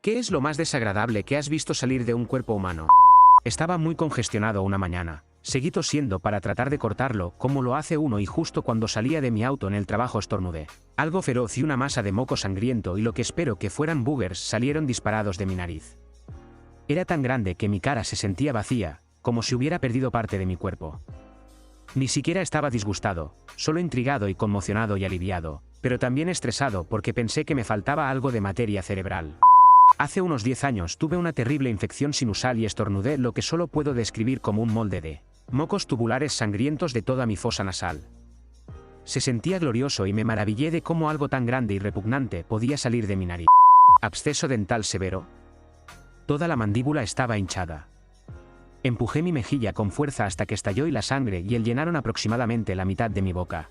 ¿Qué es lo más desagradable que has visto salir de un cuerpo humano? Estaba muy congestionado una mañana. Seguí tosiendo para tratar de cortarlo, como lo hace uno, y justo cuando salía de mi auto en el trabajo estornudé. Algo feroz y una masa de moco sangriento y lo que espero que fueran boogers salieron disparados de mi nariz. Era tan grande que mi cara se sentía vacía, como si hubiera perdido parte de mi cuerpo. Ni siquiera estaba disgustado, solo intrigado y conmocionado y aliviado, pero también estresado porque pensé que me faltaba algo de materia cerebral. Hace unos 10 años tuve una terrible infección sinusal y estornudé lo que solo puedo describir como un molde de mocos tubulares sangrientos de toda mi fosa nasal. Se sentía glorioso y me maravillé de cómo algo tan grande y repugnante podía salir de mi nariz. ¿Absceso dental severo? Toda la mandíbula estaba hinchada. Empujé mi mejilla con fuerza hasta que estalló y la sangre y el llenaron aproximadamente la mitad de mi boca.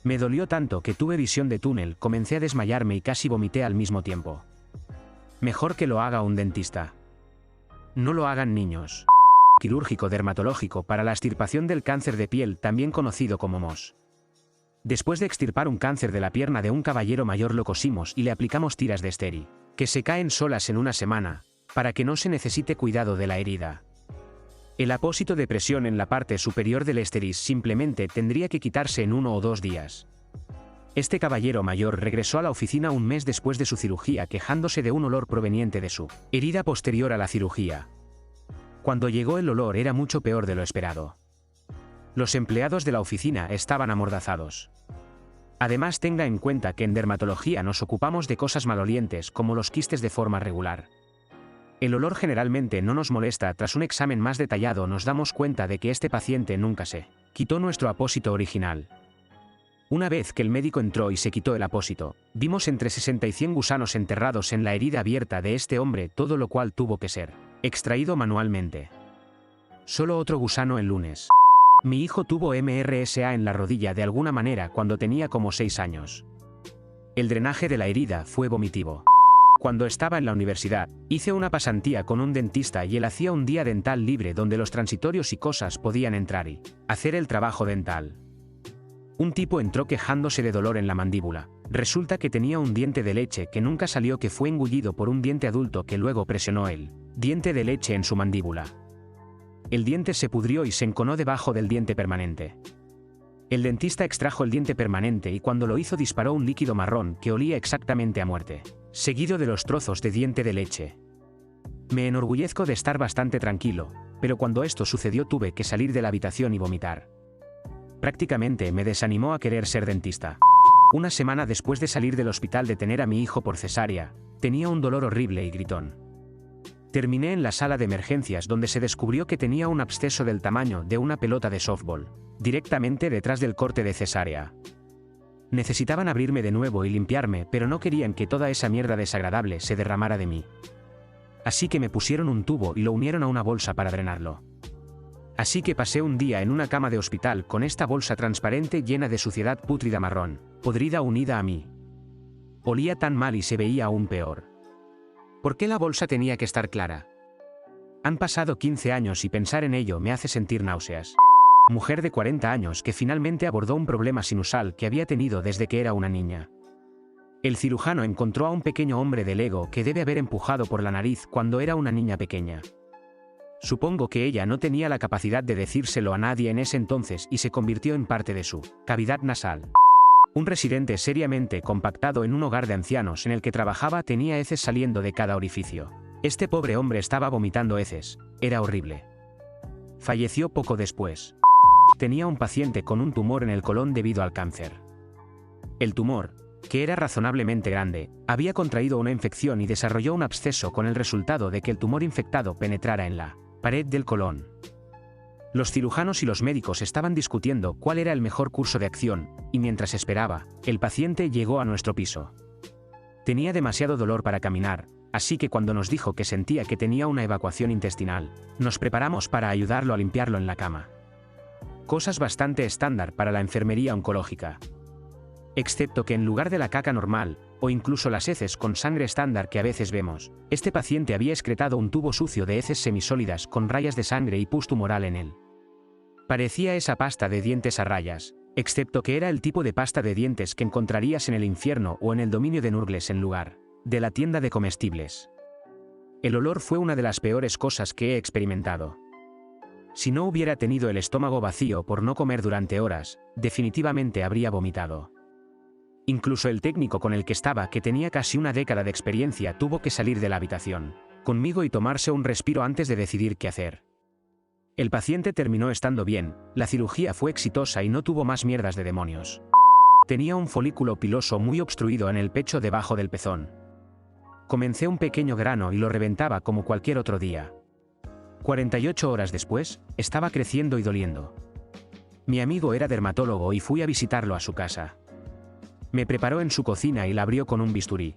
Me dolió tanto que tuve visión de túnel, comencé a desmayarme y casi vomité al mismo tiempo. Mejor que lo haga un dentista. No lo hagan niños. Quirúrgico dermatológico para la extirpación del cáncer de piel, también conocido como MOS. Después de extirpar un cáncer de la pierna de un caballero mayor, lo cosimos y le aplicamos tiras de esteri, que se caen solas en una semana, para que no se necesite cuidado de la herida. El apósito de presión en la parte superior del esteris simplemente tendría que quitarse en 1 o 2 días. Este caballero mayor regresó a la oficina un mes después de su cirugía quejándose de un olor proveniente de su herida posterior a la cirugía. Cuando llegó, el olor era mucho peor de lo esperado. Los empleados de la oficina estaban amordazados. Además, tenga en cuenta que en dermatología nos ocupamos de cosas malolientes como los quistes de forma regular. El olor generalmente no nos molesta. Tras un examen más detallado nos damos cuenta de que este paciente nunca se quitó nuestro apósito original. Una vez que el médico entró y se quitó el apósito, vimos entre 60 y 100 gusanos enterrados en la herida abierta de este hombre, todo lo cual tuvo que ser extraído manualmente. Solo otro gusano el lunes. Mi hijo tuvo MRSA en la rodilla de alguna manera cuando tenía como 6 años. El drenaje de la herida fue vomitivo. Cuando estaba en la universidad, hice una pasantía con un dentista y él hacía un día dental libre donde los transitorios y cosas podían entrar y hacer el trabajo dental. Un tipo entró quejándose de dolor en la mandíbula. Resulta que tenía un diente de leche que nunca salió, que fue engullido por un diente adulto que luego presionó el diente de leche en su mandíbula. El diente se pudrió y se enconó debajo del diente permanente. El dentista extrajo el diente permanente y cuando lo hizo disparó un líquido marrón que olía exactamente a muerte, seguido de los trozos de diente de leche. Me enorgullezco de estar bastante tranquilo, pero cuando esto sucedió tuve que salir de la habitación y vomitar. Prácticamente me desanimó a querer ser dentista. Una semana después de salir del hospital de tener a mi hijo por cesárea, tenía un dolor horrible y gritón. Terminé en la sala de emergencias donde se descubrió que tenía un absceso del tamaño de una pelota de softball, directamente detrás del corte de cesárea. Necesitaban abrirme de nuevo y limpiarme, pero no querían que toda esa mierda desagradable se derramara de mí. Así que me pusieron un tubo y lo unieron a una bolsa para drenarlo. Así que pasé un día en una cama de hospital con esta bolsa transparente llena de suciedad pútrida marrón, podrida unida a mí. Olía tan mal y se veía aún peor. ¿Por qué la bolsa tenía que estar clara? Han pasado 15 años y pensar en ello me hace sentir náuseas. Mujer de 40 años que finalmente abordó un problema sinusal que había tenido desde que era una niña. El cirujano encontró a un pequeño hombre de Lego que debe haber empujado por la nariz cuando era una niña pequeña. Supongo que ella no tenía la capacidad de decírselo a nadie en ese entonces y se convirtió en parte de su cavidad nasal. Un residente seriamente compactado en un hogar de ancianos en el que trabajaba tenía heces saliendo de cada orificio. Este pobre hombre estaba vomitando heces. Era horrible. Falleció poco después. Tenía un paciente con un tumor en el colon debido al cáncer. El tumor, que era razonablemente grande, había contraído una infección y desarrolló un absceso con el resultado de que el tumor infectado penetrara en la pared del colon. Los cirujanos y los médicos estaban discutiendo cuál era el mejor curso de acción, y mientras esperaba, el paciente llegó a nuestro piso. Tenía demasiado dolor para caminar, así que cuando nos dijo que sentía que tenía una evacuación intestinal, nos preparamos para ayudarlo a limpiarlo en la cama. Cosas bastante estándar para la enfermería oncológica. Excepto que en lugar de la caca normal, o incluso las heces con sangre estándar que a veces vemos, este paciente había excretado un tubo sucio de heces semisólidas con rayas de sangre y pus tumoral en él. Parecía esa pasta de dientes a rayas, excepto que era el tipo de pasta de dientes que encontrarías en el infierno o en el dominio de Nurgles en lugar de la tienda de comestibles. El olor fue una de las peores cosas que he experimentado. Si no hubiera tenido el estómago vacío por no comer durante horas, definitivamente habría vomitado. Incluso el técnico con el que estaba, que tenía casi una década de experiencia, tuvo que salir de la habitación conmigo y tomarse un respiro antes de decidir qué hacer. El paciente terminó estando bien, la cirugía fue exitosa y no tuvo más mierdas de demonios. Tenía un folículo piloso muy obstruido en el pecho debajo del pezón. Comencé un pequeño grano y lo reventaba como cualquier otro día. 48 horas después, estaba creciendo y doliendo. Mi amigo era dermatólogo y fui a visitarlo a su casa. Me preparó en su cocina y la abrió con un bisturí.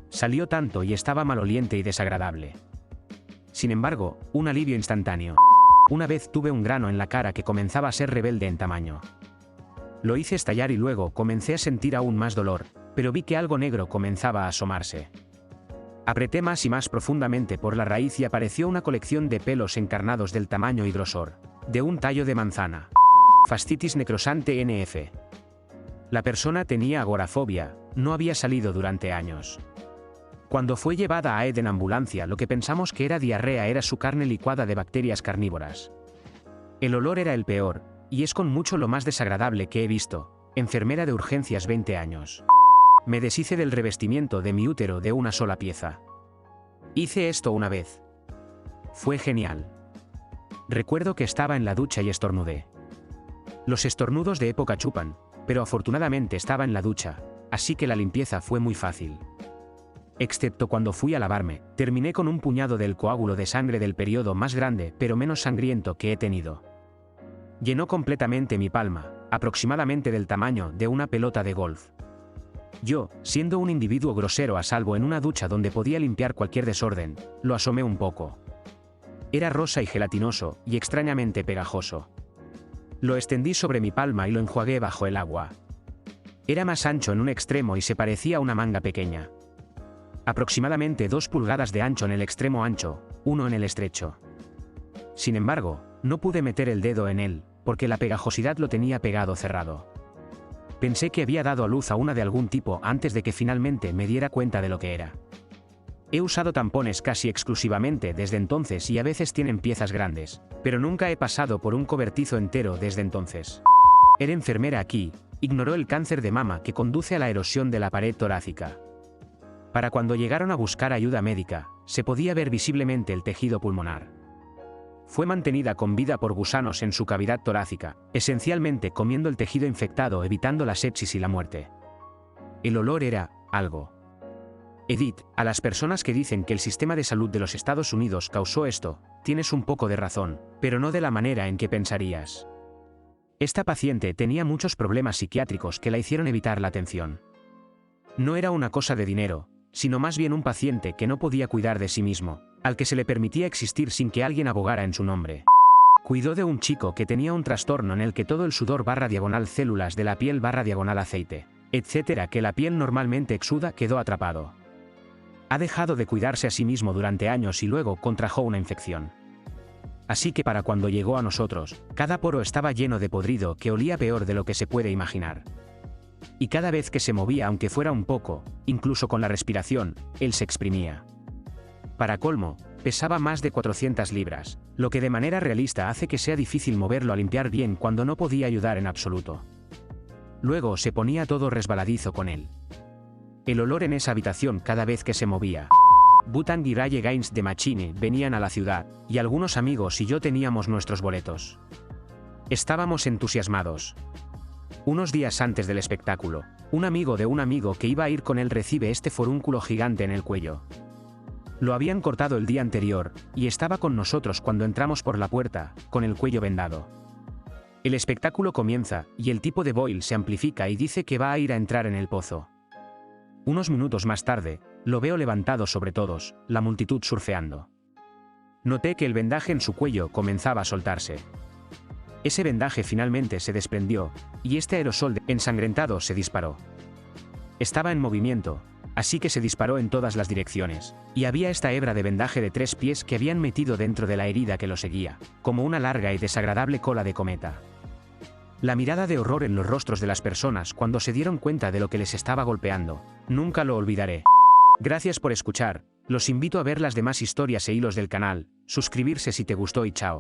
Salió tanto y estaba maloliente y desagradable. Sin embargo, un alivio instantáneo. Una vez tuve un grano en la cara que comenzaba a ser rebelde en tamaño. Lo hice estallar y luego comencé a sentir aún más dolor, pero vi que algo negro comenzaba a asomarse. Apreté más y más profundamente por la raíz y apareció una colección de pelos encarnados del tamaño y grosor de un tallo de manzana. Fascitis necrosante NF. La persona tenía agorafobia, no había salido durante años. Cuando fue llevada a ED en ambulancia, lo que pensamos que era diarrea era su carne licuada de bacterias carnívoras. El olor era el peor, y es con mucho lo más desagradable que he visto. Enfermera de urgencias 20 años. Me deshice del revestimiento de mi útero de una sola pieza. Hice esto una vez. Fue genial. Recuerdo que estaba en la ducha y estornudé. Los estornudos de época chupan, pero afortunadamente estaba en la ducha, así que la limpieza fue muy fácil. Excepto cuando fui a lavarme, terminé con un puñado del coágulo de sangre del periodo más grande pero menos sangriento que he tenido. Llenó completamente mi palma, aproximadamente del tamaño de una pelota de golf. Yo, siendo un individuo grosero a salvo en una ducha donde podía limpiar cualquier desorden, lo asomé un poco. Era rosa y gelatinoso, y extrañamente pegajoso. Lo extendí sobre mi palma y lo enjuagué bajo el agua. Era más ancho en un extremo y se parecía a una manga pequeña. Aproximadamente 2 pulgadas de ancho en el extremo ancho, 1 en el estrecho. Sin embargo, no pude meter el dedo en él, porque la pegajosidad lo tenía pegado cerrado. Pensé que había dado a luz a una de algún tipo antes de que finalmente me diera cuenta de lo que era. He usado tampones casi exclusivamente desde entonces y a veces tienen piezas grandes, pero nunca he pasado por un cobertizo entero desde entonces. Era enfermera aquí, ignoró el cáncer de mama que conduce a la erosión de la pared torácica. Para cuando llegaron a buscar ayuda médica, se podía ver visiblemente el tejido pulmonar. Fue mantenida con vida por gusanos en su cavidad torácica, esencialmente comiendo el tejido infectado evitando la sepsis y la muerte. El olor era algo. Edith, a las personas que dicen que el sistema de salud de los Estados Unidos causó esto, tienes un poco de razón, pero no de la manera en que pensarías. Esta paciente tenía muchos problemas psiquiátricos que la hicieron evitar la atención. No era una cosa de dinero, sino más bien un paciente que no podía cuidar de sí mismo, al que se le permitía existir sin que alguien abogara en su nombre. Cuidó de un chico que tenía un trastorno en el que todo el sudor / células de la piel / aceite, etcétera, que la piel normalmente exuda, quedó atrapado. Ha dejado de cuidarse a sí mismo durante años y luego contrajo una infección. Así que para cuando llegó a nosotros, cada poro estaba lleno de podrido que olía peor de lo que se puede imaginar. Y cada vez que se movía, aunque fuera un poco, incluso con la respiración, él se exprimía. Para colmo, pesaba más de 400 libras, lo que de manera realista hace que sea difícil moverlo a limpiar bien cuando no podía ayudar en absoluto. Luego se ponía todo resbaladizo con él. El olor en esa habitación cada vez que se movía. Butang y Raye Gaines de Machine venían a la ciudad, y algunos amigos y yo teníamos nuestros boletos. Estábamos entusiasmados. Unos días antes del espectáculo, un amigo de un amigo que iba a ir con él recibe este forúnculo gigante en el cuello. Lo habían cortado el día anterior, y estaba con nosotros cuando entramos por la puerta, con el cuello vendado. El espectáculo comienza, y el tipo de Boyle se amplifica y dice que va a ir a entrar en el pozo. Unos minutos más tarde, lo veo levantado sobre todos, la multitud surfeando. Noté que el vendaje en su cuello comenzaba a soltarse. Ese vendaje finalmente se desprendió, y este aerosol ensangrentado se disparó. Estaba en movimiento, así que se disparó en todas las direcciones, y había esta hebra de vendaje de 3 pies que habían metido dentro de la herida que lo seguía, como una larga y desagradable cola de cometa. La mirada de horror en los rostros de las personas cuando se dieron cuenta de lo que les estaba golpeando, nunca lo olvidaré. Gracias por escuchar, los invito a ver las demás historias e hilos del canal, suscribirse si te gustó y chao.